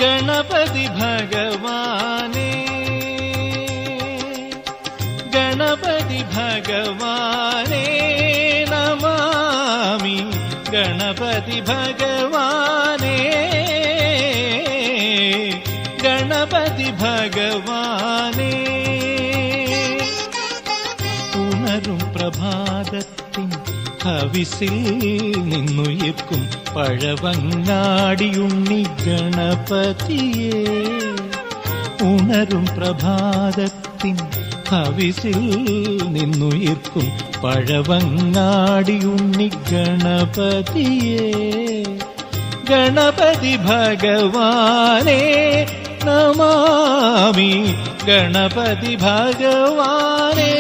ഗണപതി ഭഗവാനേ ഗണപതി ഭഗവാനേ നമാമി ഗണപതി ഭഗവാനേ ഗണപതി ഭഗവാനേ ഉണരും പ്രഭാതത്തിൻ ഹവിസിൽ നിന്നുയർക്കും പഴവങ്ങാടിയുണ്ണി ഗണപതിയേ ഉണരും പ്രഭാതത്തിൻ ഹവിസിൽ നിന്നുയർക്കും പഴവങ്ങാടിയുണ്ണി ഗണപതിയേ ഗണപതി ഭഗവാനേ നമാമി ഗണപതി ഭഗവാനേ